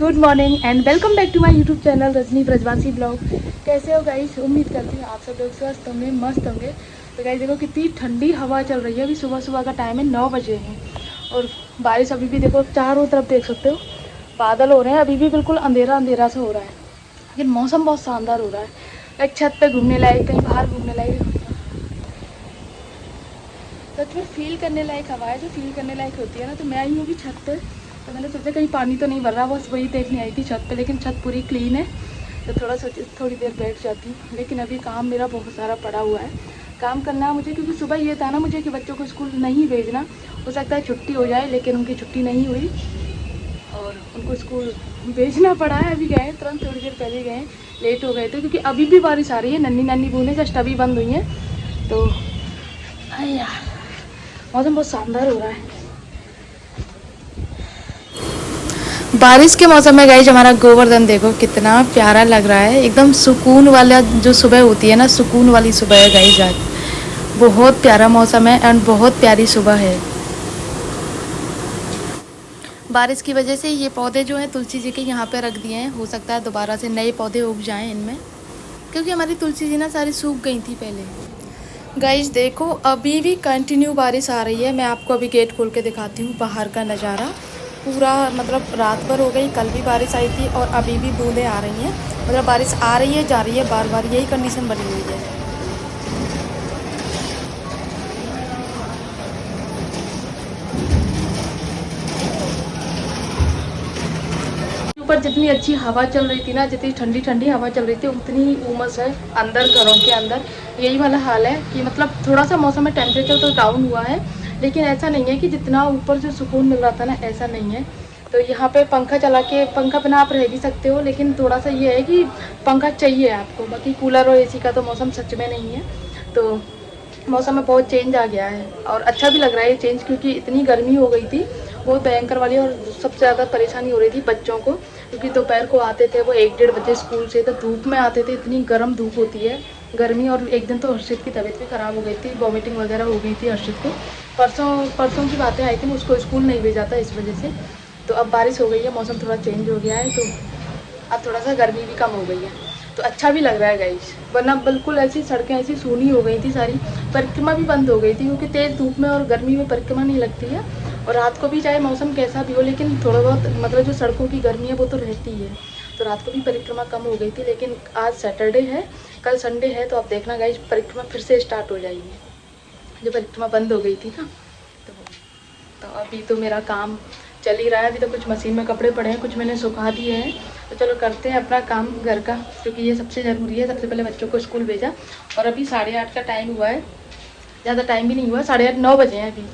Good morning and welcome back to my YouTube channel Rajni Brajwasi blog. कैसे हो guys? उम्मीद करती हूँ आप सब लोग स्वस्थ होंगे, मस्त होंगे। तो गाइस देखो कितनी ठंडी हवा चल रही है। अभी सुबह सुबह का टाइम है, 9 बजे हैं और बारिश अभी भी देखो चारों तरफ देख सकते हो बादल हो रहे हैं। अभी भी बिल्कुल अंधेरा अंधेरा सा हो रहा है, लेकिन मौसम बहुत शानदार हो रहा है। एक छत पे घूमने लायक, कहीं बाहर घूमने लायक, सच में फील करने लायक हवा है। जो फील करने लायक होती है ना। तो मैं आई हूँ अभी छत पे, तो मैंने सोचा कहीं पानी तो नहीं भर रहा, बस वही देखने आई थी छत पे। लेकिन छत पूरी क्लीन है, तो थोड़ी देर बैठ जाती हूँ। लेकिन अभी काम मेरा बहुत सारा पड़ा हुआ है, काम करना है मुझे। क्योंकि सुबह ये था ना मुझे कि बच्चों को स्कूल नहीं भेजना, हो सकता है छुट्टी हो जाए, लेकिन उनकी छुट्टी नहीं हुई और उनको स्कूल भेजना पड़ा है। अभी गए तुरंत, थोड़ी देर पहले गए, लेट हो गए थे क्योंकि अभी भी बारिश आ रही है। नन्ही नन्ही बूंदें जस्ट अभी बंद हुई हैं। तो यार मौसम बहुत शानदार हो रहा है। बारिश के मौसम में गाइस हमारा गोवर्धन देखो कितना प्यारा लग रहा है। एकदम सुकून वाला जो सुबह होती है ना, सुकून वाली सुबह है गाइस आज। बहुत प्यारा मौसम है एंड बहुत प्यारी सुबह है। बारिश की वजह से ये पौधे जो हैं तुलसी जी के यहाँ पे रख दिए हैं। हो सकता है दोबारा से नए पौधे उग जाएं इनमें, क्योंकि हमारी तुलसी जी ना सारी सूख गई थी पहले। गाइस देखो अभी भी कंटिन्यू बारिश आ रही है। मैं आपको अभी गेट खोल के दिखाती हूँ बाहर का नज़ारा। पूरा मतलब रात भर हो गई, कल भी बारिश आई थी और अभी भी बूंदें आ रही हैं। मतलब बारिश आ रही है, जा रही है, बार बार यही कंडीशन बनी हुई है। ऊपर जितनी अच्छी हवा चल रही थी ना, जितनी ठंडी ठंडी हवा चल रही थी, उतनी उमस है अंदर, घरों के अंदर यही वाला हाल है कि मतलब थोड़ा सा मौसम में टेम्परेचर तो डाउन हुआ है, लेकिन ऐसा नहीं है कि जितना ऊपर से सुकून मिल रहा था ना, ऐसा नहीं है। तो यहाँ पे पंखा चला के, पंखा बिना आप रह भी सकते हो, लेकिन थोड़ा सा ये है कि पंखा चाहिए आपको। बाकी कूलर और एसी का तो मौसम सच में नहीं है। तो मौसम में बहुत चेंज आ गया है और अच्छा भी लग रहा है ये चेंज, क्योंकि इतनी गर्मी हो गई थी बहुत भयंकर वाली। और सबसे ज़्यादा परेशानी हो रही थी बच्चों को, क्योंकि दोपहर को आते थे वो 1-1:30 बजे स्कूल से, तो धूप में आते थे, इतनी गर्म धूप होती है, गर्मी। और एक दिन तो हर्षित की तबीयत भी ख़राब हो गई थी, वॉमिटिंग वगैरह हो गई थी हर्षित को। परसों की बातें आई थी, उसको स्कूल नहीं भेजा था इस वजह से। तो अब बारिश हो गई है, मौसम थोड़ा चेंज हो गया है, तो अब थोड़ा सा गर्मी भी कम हो गई है, तो अच्छा भी लग रहा है गाइस। वरना बिल्कुल ऐसी सड़कें ऐसी सूनी हो गई थी सारी, परिक्रमा भी बंद हो गई थी, क्योंकि तेज़ धूप में और गर्मी में परिक्रमा नहीं लगती है। और रात को भी चाहे मौसम कैसा भी हो, लेकिन थोड़ा बहुत मतलब जो सड़कों की गर्मी है वो तो रहती है। तो रात को भी परिक्रमा कम हो गई थी, लेकिन आज सैटरडे है, कल संडे है, तो आप देखना गाइस परिक्रमा फिर से स्टार्ट हो जाएगी, जो परिक्रमा बंद हो गई थी ना। तो अभी तो मेरा काम चल ही रहा है। अभी तो कुछ मशीन में कपड़े पड़े हैं, कुछ मैंने सुखा दिए हैं। तो चलो करते हैं अपना काम घर का, क्योंकि ये सबसे ज़रूरी है। सबसे पहले बच्चों को स्कूल भेजा और अभी 8:30 का टाइम हुआ है, ज़्यादा टाइम भी नहीं हुआ, 8:30 9 बजे हैं अभी।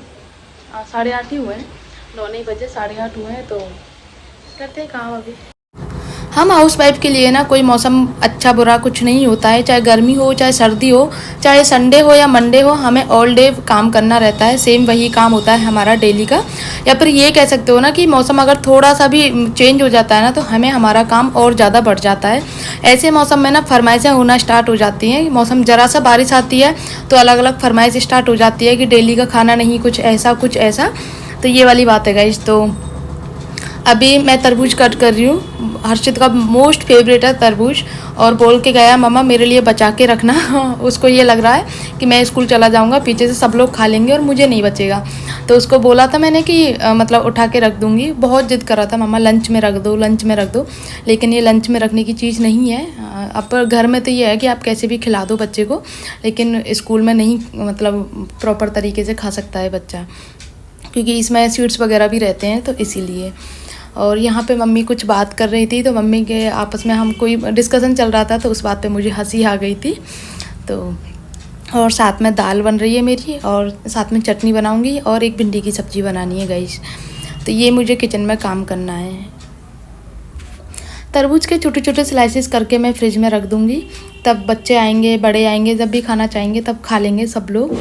8:30 ही हुए हैं, 9 नहीं बजे, 8:30 हुए हैं। तो करते हैं काम अभी। हम हाउस वाइफ के लिए ना कोई मौसम अच्छा बुरा कुछ नहीं होता है, चाहे गर्मी हो चाहे सर्दी हो, चाहे संडे हो या मंडे हो, हमें ऑल डे काम करना रहता है। सेम वही काम होता है हमारा डेली का। या फिर ये कह सकते हो ना कि मौसम अगर थोड़ा सा भी चेंज हो जाता है ना, तो हमें हमारा काम और ज़्यादा बढ़ जाता है। ऐसे मौसम में ना फरमाइशें होना स्टार्ट हो जाती हैं। मौसम ज़रा सा बारिश आती है तो अलग अलग फरमाइश स्टार्ट हो जाती है कि डेली का खाना नहीं, कुछ ऐसा कुछ ऐसा। तो ये वाली बात है गाइस। तो अभी मैं तरबूज कट कर रही हूँ। हर्षित का मोस्ट फेवरेट है तरबूज, और बोल के गया मम्मा मेरे लिए बचा के रखना। उसको ये लग रहा है कि मैं स्कूल चला जाऊँगा, पीछे से सब लोग खा लेंगे और मुझे नहीं बचेगा। तो उसको बोला था मैंने कि मतलब उठा के रख दूँगी। बहुत जिद कर रहा था मम्मा लंच में रख दो, लंच में रख दो, लेकिन ये लंच में रखने की चीज़ नहीं है। अब घर में तो ये है कि आप कैसे भी खिला दो बच्चे को, लेकिन स्कूल में नहीं, मतलब प्रॉपर तरीके से खा सकता है बच्चा, क्योंकि इसमें स्वीट्स वगैरह भी रहते हैं, तो इसीलिए। और यहाँ पे मम्मी कुछ बात कर रही थी, तो मम्मी के आपस में हम कोई डिस्कशन चल रहा था, तो उस बात पे मुझे हंसी आ गई थी। तो और साथ में दाल बन रही है मेरी, और साथ में चटनी बनाऊंगी, और एक भिंडी की सब्ज़ी बनानी है गाइस। तो ये मुझे किचन में काम करना है। तरबूज के छोटे छोटे स्लाइसेस करके मैं फ्रिज में रख दूँगी, तब बच्चे आएंगे, बड़े आएंगे, जब भी खाना चाहेंगे तब खा लेंगे सब लोग।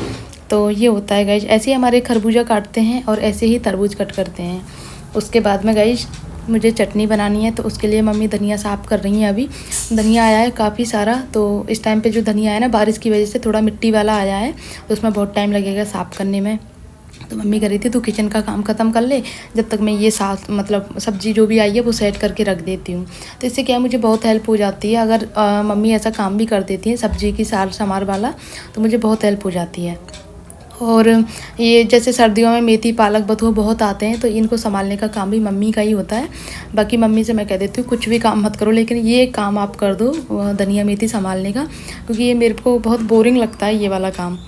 तो ये होता है गाइस। ऐसे ही हमारे खरबूजा काटते हैं और ऐसे ही तरबूज कट करते हैं। उसके बाद में गाइस मुझे चटनी बनानी है, तो उसके लिए मम्मी धनिया साफ़ कर रही हैं। अभी धनिया आया है काफ़ी सारा, तो इस टाइम पे जो धनिया है ना, बारिश की वजह से थोड़ा मिट्टी वाला आया है, तो उसमें बहुत टाइम लगेगा साफ़ करने में। तो मम्मी कह रही थी तू किचन का काम ख़त्म कर ले, जब तक मैं ये साथ मतलब सब्ज़ी जो भी आई है वो सेट करके रख देती हूँ। तो इससे क्या है मुझे बहुत हेल्प हो जाती है। अगर मम्मी ऐसा काम भी कर देती है सब्ज़ी की सार समार वाला, तो मुझे बहुत हेल्प हो जाती है। और ये जैसे सर्दियों में मेथी पालक बथुआ बहुत आते हैं, तो इनको संभालने का काम भी मम्मी का ही होता है। बाकी मम्मी से मैं कह देती हूँ कुछ भी काम मत करो, लेकिन ये काम आप कर दो धनिया मेथी संभालने का, क्योंकि ये मेरे को बहुत बोरिंग लगता है ये वाला काम।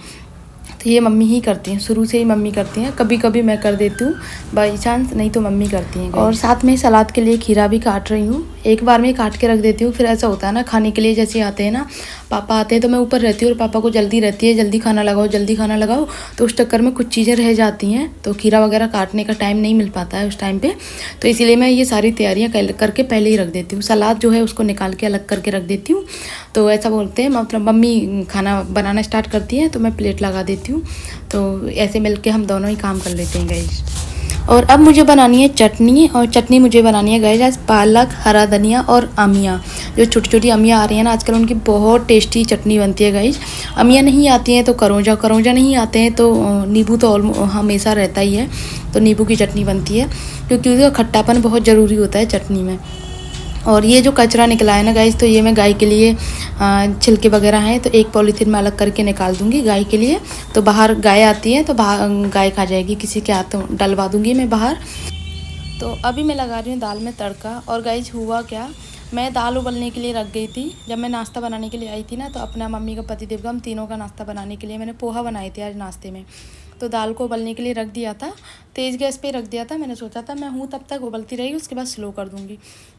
तो ये मम्मी ही करती हैं, शुरू से ही मम्मी करती हैं। कभी कभी मैं कर देती हूँ बाई चांस, नहीं तो मम्मी करती हैं। और साथ में सलाद के लिए खीरा भी काट रही हूँ। एक बार में काट के रख देती हूँ, फिर ऐसा होता है ना खाने के लिए जैसे आते हैं ना पापा आते हैं, तो मैं ऊपर रहती हूँ और पापा को जल्दी रहती है जल्दी खाना लगाओ जल्दी खाना लगाओ, तो उस चक्कर में कुछ चीज़ें रह जाती हैं, तो खीरा वगैरह काटने का टाइम नहीं मिल पाता है उस टाइम पे। तो इसीलिए मैं ये सारी तैयारियाँ करके पहले ही रख देती हूँ। सलाद जो है उसको निकाल के अलग करके रख देती हूँ। तो ऐसा बोलते हैं मतलब मम्मी खाना बनाना स्टार्ट करती है तो मैं प्लेट लगा देती हूँ, तो ऐसे मिलके हम दोनों ही काम कर लेते हैं गाइस। और अब मुझे बनानी है चटनी, और चटनी मुझे बनानी है गाइस आज पालक, हरा धनिया और अमिया। जो छोटी छोटी अमिया आ रही है ना आजकल, उनकी बहुत टेस्टी चटनी बनती है गाइस। अमिया नहीं आती हैं तो करौंजा, करौंजा नहीं आते हैं तो नींबू तो हमेशा रहता ही है, तो नींबू की चटनी बनती है, क्योंकि उसका खट्टापन बहुत ज़रूरी होता है चटनी में। और ये जो कचरा निकला है ना गाइस, तो ये मैं गाय के लिए छिलके वगैरह हैं तो एक पॉलीथीन में अलग करके निकाल दूंगी गाय के लिए। तो बाहर गाय आती है तो गाय खा जाएगी, किसी के हाथों डलवा दूंगी मैं बाहर। तो अभी मैं लगा रही हूँ दाल में तड़का। और गाइस हुआ क्या, मैं दाल उबलने के लिए रख गई थी। जब मैं नाश्ता बनाने के लिए आई थी ना, तो अपना मम्मी का पतिदेव का हम तीनों का नाश्ता बनाने के लिए मैंने पोहा बनाए थे आज नाश्ते में। तो दाल को उबलने के लिए रख दिया था, तेज़ गैस पे रख दिया था। मैंने सोचा था मैं हूँ तब तक उबलती रहेगी, उसके बाद स्लो कर दूँगी।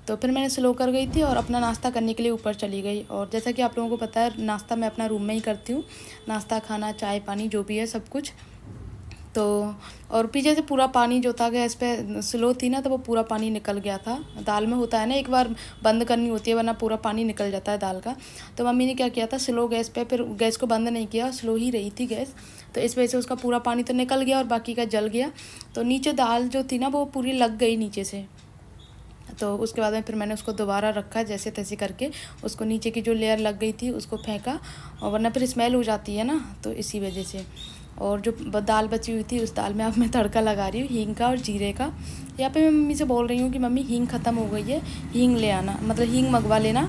तो फिर मैंने स्लो कर गई थी और अपना नाश्ता करने के लिए ऊपर चली गई। और जैसा कि आप लोगों को पता है नाश्ता मैं अपना रूम में ही करती हूँ, नाश्ता खाना चाय पानी जो भी है सब कुछ। तो और पीछे से पूरा पानी जो था गैस पे स्लो थी ना, तो वो पूरा पानी निकल गया था। दाल में होता है ना एक बार बंद करनी होती है वरना पूरा पानी निकल जाता है दाल का। तो मम्मी ने क्या किया था, स्लो गैस पे, फिर गैस को बंद नहीं किया, स्लो ही रही थी गैस, तो इस वजह से उसका पूरा पानी तो निकल गया और बाकी का जल गया। तो नीचे दाल जो थी ना वो पूरी लग गई नीचे से। तो उसके बाद में फिर मैंने उसको दोबारा रखा जैसे तैसे करके, उसको नीचे की जो लेयर लग गई थी उसको फेंका, और वरना फिर स्मेल हो जाती है ना, तो इसी वजह से। और जो दाल बची हुई थी उस दाल में अब मैं तड़का लगा रही हूँ हींग का और जीरे का। यहाँ पे मैं मम्मी से बोल रही हूँ कि मम्मी हींग ख़त्म हो गई है, हींग ले आना, मतलब हींग मंगवा लेना।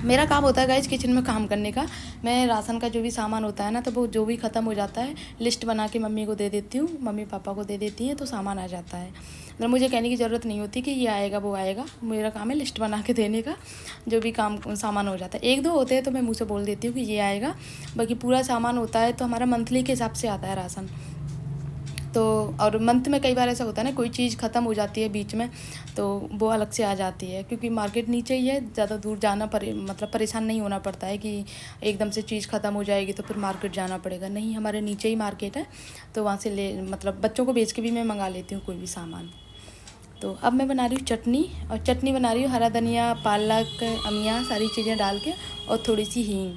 मेरा काम होता है गाइस किचन में काम करने का। मैं राशन का जो भी सामान होता है ना, तो वो जो भी ख़त्म हो जाता है लिस्ट बना के मम्मी को दे देती हूँ, मम्मी पापा को दे देती हैं, तो सामान आ जाता है। मतलब मुझे कहने की ज़रूरत नहीं होती कि ये आएगा वो आएगा, मेरा काम है लिस्ट बना के देने का। जो भी काम सामान हो जाता है, एक दो होते हैं तो मैं मुँह से बोल देती हूँ कि ये आएगा, बाकी पूरा सामान होता है तो हमारा मंथली के हिसाब से आता है राशन। तो और मंथ में कई बार ऐसा होता है ना कोई चीज़ ख़त्म हो जाती है बीच में, तो वो अलग से आ जाती है, क्योंकि मार्केट नीचे ही है, ज़्यादा दूर जाना मतलब परेशान नहीं होना पड़ता है कि एकदम से चीज़ ख़त्म हो जाएगी तो फिर मार्केट जाना पड़ेगा। नहीं, हमारे नीचे ही मार्केट है, तो वहाँ से ले मतलब बच्चों को बेच के भी मैं मंगा लेती हूँ कोई भी सामान। तो अब मैं बना रही हूँ चटनी, और चटनी बना रही हूँ हरा धनिया पालक अमिया सारी चीज़ें डाल के, और थोड़ी सी हींग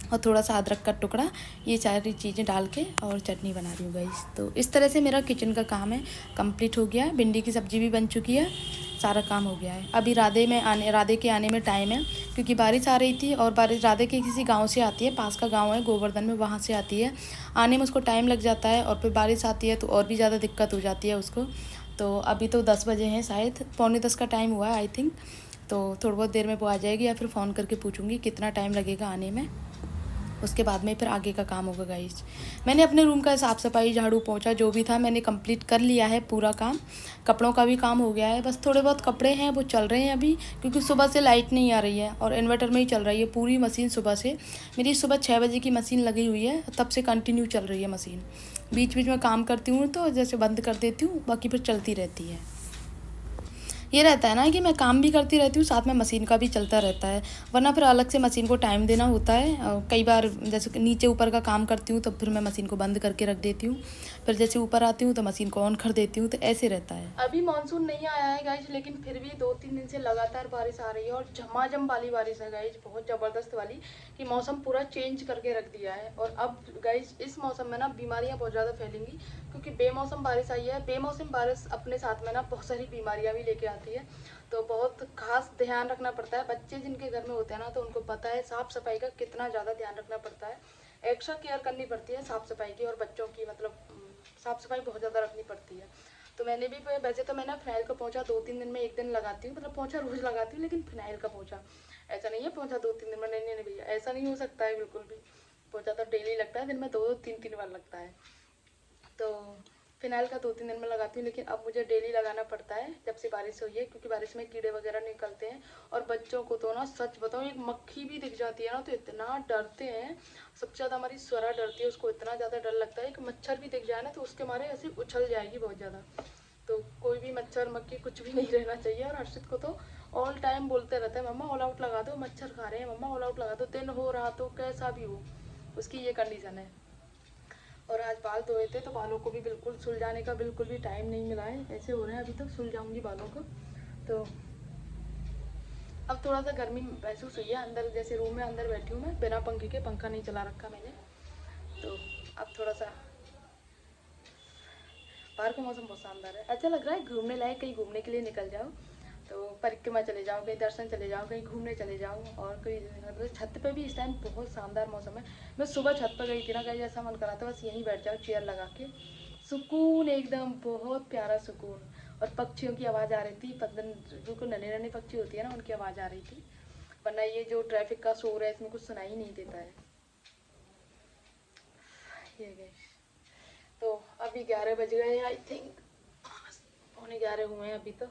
और थोड़ा सा अदरक का टुकड़ा, ये सारी चीज़ें डाल के और चटनी बना रही हूँ गाइस। तो इस तरह से मेरा किचन का काम है कंप्लीट हो गया है। भिंडी की सब्ज़ी भी बन चुकी है, सारा काम हो गया है। अभी राधे के आने में टाइम है, क्योंकि बारिश आ रही थी, और बारिश राधे के किसी गांव से आती है, पास का गांव है गोवर्धन में, वहाँ से आती है। आने में उसको टाइम लग जाता है, और फिर बारिश आती है तो और भी ज़्यादा दिक्कत हो जाती है उसको। तो अभी तो 10 बजे हैं, शायद 9:45 का टाइम हुआ है आई थिंक। तो थोड़ी बहुत देर में वो आ जाएगी, या फिर फ़ोन करके पूछूंगी कितना टाइम लगेगा आने में, उसके बाद में फिर आगे का काम होगा गाइस। मैंने अपने रूम का साफ़ सफाई झाड़ू पोंछा जो भी था मैंने कंप्लीट कर लिया है पूरा काम। कपड़ों का भी काम हो गया है, बस थोड़े बहुत कपड़े हैं वो चल रहे हैं अभी, क्योंकि सुबह से लाइट नहीं आ रही है और इन्वर्टर में ही चल रही है पूरी मशीन। सुबह से मेरी सुबह 6 बजे की मशीन लगी हुई है, तब से कंटिन्यू चल रही है मशीन। बीच बीच में काम करती हूँ तो जैसे बंद कर देती हूँ, बाकी फिर चलती रहती है। ये रहता है ना कि मैं काम भी करती रहती हूँ, साथ में मशीन का भी चलता रहता है, वरना फिर अलग से मशीन को टाइम देना होता है। कई बार जैसे नीचे ऊपर का काम करती हूँ तो फिर मैं मशीन को बंद करके रख देती हूँ, फिर जैसे ऊपर आती हूँ तो मशीन को ऑन कर देती हूँ, तो ऐसे रहता है। अभी मानसून नहीं आया है गाइज, लेकिन फिर भी 2-3 दिन से लगातार बारिश आ रही है, और झमाझम वाली बारिश है गाइज, बहुत ज़बरदस्त वाली, कि मौसम पूरा चेंज करके रख दिया है। और अब गाइज इस मौसम में ना बीमारियाँ बहुत ज़्यादा फैलेंगी, क्योंकि बेमौसम बारिश आई है। बेमौसम बारिश अपने साथ में ना बहुत सारी बीमारियाँ भी लेके आती है, तो बहुत खास ध्यान रखना पड़ता है। बच्चे जिनके घर में होते हैं ना, तो उनको पता है साफ़ सफाई का कितना ज़्यादा ध्यान रखना पड़ता है। एक्स्ट्रा केयर करनी पड़ती है साफ़ सफाई की, और बच्चों की मतलब साफ़ सफाई बहुत ज़्यादा रखनी पड़ती है। तो मैंने भी वैसे तो मैं ना फिनाइल का पोंछा 2-3 दिन में एक दिन लगाती हूँ, मतलब पोंछा रोज़ लगाती हूँ, लेकिन फिनाइल का पोंछा ऐसा नहीं है पोंछा 2-3 दिन में। नहीं नहीं भैया, ऐसा नहीं हो सकता है बिल्कुल भी। पोंछा तो डेली लगता है, दिन में 2-3 बार लगता है। तो फिनाइल का 2-3 दिन में लगाती हूँ, लेकिन अब मुझे डेली लगाना पड़ता है जब से बारिश हुई है, क्योंकि बारिश में कीड़े वगैरह निकलते हैं। और बच्चों को तो ना सच बताऊँ, एक मक्खी भी दिख जाती है ना तो इतना डरते हैं। सबसे ज़्यादा हमारी स्वरा डरती है, उसको इतना ज़्यादा डर लगता है कि मच्छर भी दिख जाए ना तो उसके मारे ऐसे उछल जाएगी बहुत ज़्यादा। तो कोई भी मच्छर मक्खी कुछ भी नहीं रहना चाहिए। और हर्षित को तो ऑल टाइम बोलते रहते हैं, मम्मा ऑल आउट लगा दो, मच्छर खा रहे हैं, मम्मा ऑल आउट लगा दो, दिन हो रहा तो कैसा भी हो, उसकी ये कंडीशन है। और आज बाल धोए थे तो बालों को भी बिल्कुल सुलझाने का बिल्कुल भी टाइम नहीं मिला है, ऐसे हो रहे हैं। अभी तक सुलझाऊंगी बालों को। तो अब थोड़ा सा गर्मी महसूस हुई है अंदर, जैसे रूम में अंदर बैठी हूँ मैं बिना पंखे के, पंखा नहीं चला रखा मैंने। तो अब थोड़ा सा बाहर का मौसम बहुत शानदार है, अच्छा लग रहा है, घूमने लायक। कहीं घूमने के लिए निकल जाओ, तो परिक्रमा चले जाओ, कहीं दर्शन चले जाओ, कहीं घूमने चले जाओ। और कोई मतलब छत पे भी इस टाइम बहुत शानदार मौसम है। मैं सुबह छत पर गई थी ना, कहीं ऐसा मन करा था बस यहीं बैठ जाओ चेयर लगा के, सुकून एकदम, बहुत प्यारा सुकून। और पक्षियों की आवाज़ आ रही थी, पतन बिल्कुल नन्हे नन्हे पक्षी होती है ना, उनकी आवाज़ आ रही थी। वरना ये जो ट्रैफिक का शोर है इसमें कुछ सुनाई नहीं देता है। ये गए तो अभी 11 बज गए आई थिंक, 11:15 हुए हैं अभी तो।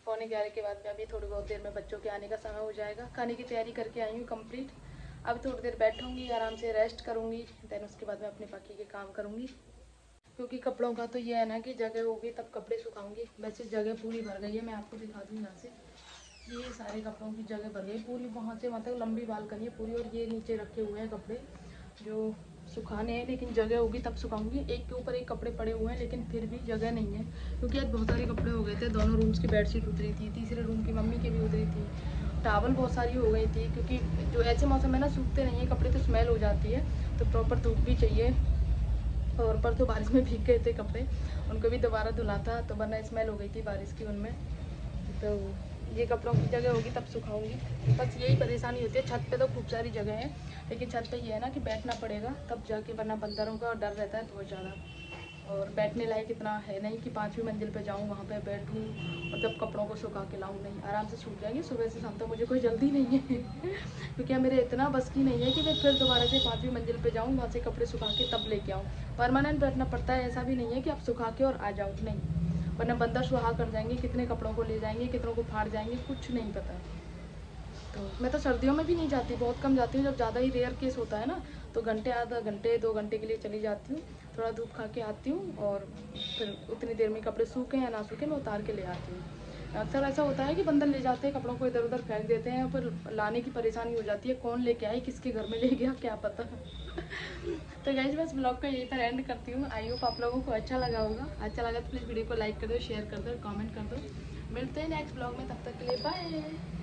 11:15 के बाद में अभी थोड़ी बहुत देर में बच्चों के आने का समय हो जाएगा। खाने की तैयारी करके आई हूँ कंप्लीट। अब थोड़ी देर बैठूंगी, आराम से रेस्ट करूँगी, देन उसके बाद में अपने बाकी के काम करूँगी। क्योंकि कपड़ों का तो ये है ना कि जगह होगी तब कपड़े सुखाऊंगी। वैसे जगह पूरी भर गई है, मैं आपको दिखा दूँ यहाँ से, ये सारे कपड़ों की जगह भर गई पूरी, वहाँ से मतलब लंबी बालकनी है पूरी। और ये नीचे रखे हुए हैं कपड़े जो सुखाने हैं, लेकिन जगह होगी तब सुखाऊंगी। एक के ऊपर एक कपड़े पड़े हुए हैं, लेकिन फिर भी जगह नहीं है, क्योंकि आज बहुत सारे कपड़े हो गए थे। दोनों रूम्स की बेडशीट उतरी थी, तीसरे रूम की मम्मी की भी उतरी थी, टावल बहुत सारी हो गई थी। क्योंकि जो ऐसे मौसम में ना सूखते नहीं है कपड़े, तो स्मेल हो जाती है, तो प्रॉपर धूप भी चाहिए। और पर तो बारिश में भीग गए थे कपड़े, उनको भी दोबारा धुला था, तो वरना स्मेल हो गई थी बारिश की उनमें। तो ये कपड़ों की जगह होगी तब सुखाऊंगी, बस यही परेशानी होती है। छत पे तो खूब सारी जगह है, लेकिन छत पे ये है ना कि बैठना पड़ेगा तब जाके, वरना बंदरों का डर रहता है बहुत ज़्यादा। और बैठने लायक इतना है नहीं कि 5वीं मंजिल पे जाऊँ वहाँ पे बैठूँ और जब कपड़ों को सुखा के लाऊँ, नहीं, आराम से सूख जाएंगे सुबह से शाम तक। मुझे कोई जल्दी नहीं है क्योंकि मेरे इतना बस की नहीं है कि मैं फिर दोबारा से 5वीं मंजिल पे जाऊँ, वहाँ से कपड़े सुखा के तब लेके आऊँ। परमानेंट बैठना पड़ता है, ऐसा भी नहीं है कि आप सुखा के और आ जाओ, नहीं, वरना बंदर सुहा कर जाएंगे, कितने कपड़ों को ले जाएंगे, कितनों को फाड़ जाएंगे, कुछ नहीं पता। तो मैं तो सर्दियों में भी नहीं जाती, बहुत कम जाती हूँ, जब ज़्यादा ही रेयर केस होता है ना, तो घंटे, आधा घंटे 2 घंटे के लिए चली जाती हूँ, थोड़ा धूप खा के आती हूँ, और फिर उतनी देर में कपड़े सूखे या ना सूखे मैं उतार के ले आती हूँ। अक्सर ऐसा होता है कि बंदर ले जाते हैं कपड़ों को, इधर उधर फेंक देते हैं, फिर लाने की परेशानी हो जाती है, कौन लेके आए, किसके घर में ले गया, क्या पता तो गाइस बस ब्लॉग को यहीं पर एंड करती हूँ। आई होप आप लोगों को अच्छा लगा होगा, अच्छा लगा तो प्लीज़ वीडियो को लाइक कर दो, शेयर कर दो, कमेंट कर दो। मिलते हैं नेक्स्ट ब्लॉग में, तब तक के लिए बाय।